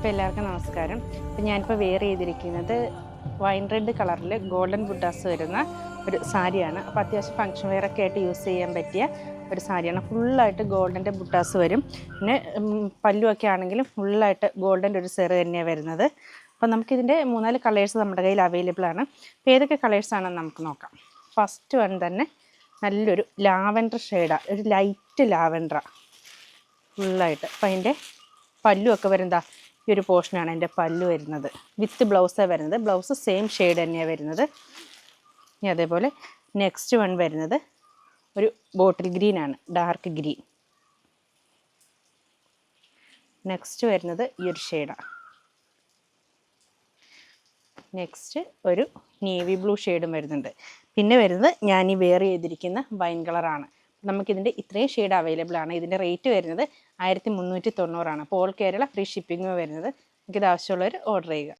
അപ്പോൾ എല്ലാവർക്കും നമസ്കാരം. അപ്പോൾ ഞാനിപ്പോൾ വെയർ ചെയ്തിരിക്കുന്നത് വൈൻ റെഡ് കളറിൽ ഗോൾഡൻ ബുട്ടാസ് വരുന്ന ഒരു സാരിയാണ്. അപ്പോൾ അത്യാവശ്യം ഫങ്ഷൻ വെയറൊക്കെ ആയിട്ട് യൂസ് ചെയ്യാൻ പറ്റിയ ഒരു സാരിയാണ്. ഫുള്ളായിട്ട് ഗോൾഡൻ്റെ ബുട്ടാസ് വരും. പിന്നെ പല്ലുമൊക്കെ ആണെങ്കിലും ഫുള്ളായിട്ട് ഗോൾഡൻ്റെ ഒരു സെറ് തന്നെയാണ് വരുന്നത്. അപ്പോൾ നമുക്കിതിൻ്റെ 3-4 കളേഴ്സ് നമ്മുടെ കയ്യിൽ അവൈലബിൾ ആണ്. അപ്പോൾ ഏതൊക്കെ കളേഴ്സാണെന്ന് നമുക്ക് നോക്കാം. ഫസ്റ്റ് വൺ തന്നെ നല്ലൊരു ലാവൻഡർ ഷെയ്ഡാണ്, ഒരു ലൈറ്റ് ലാവൻഡറാണ് ഫുള്ളായിട്ട്. അപ്പോൾ അതിൻ്റെ പല്ലുമൊക്കെ വരുന്നത് ഈ ഒരു പോർഷനാണ് എൻ്റെ പല്ലു വരുന്നത്. വിത്ത് ബ്ലൗസാണ് വരുന്നത്. ബ്ലൗസ് സെയിം ഷെയ്ഡ് തന്നെയാണ് വരുന്നത്. ഇനി അതേപോലെ നെക്സ്റ്റ് വൺ വരുന്നത് ഒരു ബോട്ടിൽ ഗ്രീനാണ്, ഡാർക്ക് ഗ്രീൻ. നെക്സ്റ്റ് വരുന്നത് ഈ ഒരു ഷെയ്ഡാണ്. നെക്സ്റ്റ് ഒരു നേവി ബ്ലൂ ഷെയ്ഡും വരുന്നുണ്ട്. പിന്നെ വരുന്നത് ഞാൻ ഈ വെയർ ചെയ്തിരിക്കുന്ന വൈൻ കളറാണ്. നമുക്കിതിൻ്റെ ഇത്രയും ഷെയ്ഡ് അവൈലബിൾ ആണ്. ഇതിൻ്റെ റേറ്റ് വരുന്നത് 1390 ആണ്. അപ്പോൾ ഓൾ കേരള ഫ്രീ ഷിപ്പിംഗ് വരുന്നത്. നമുക്കിത് ആവശ്യമുള്ളവർ ഓർഡർ ചെയ്യുക.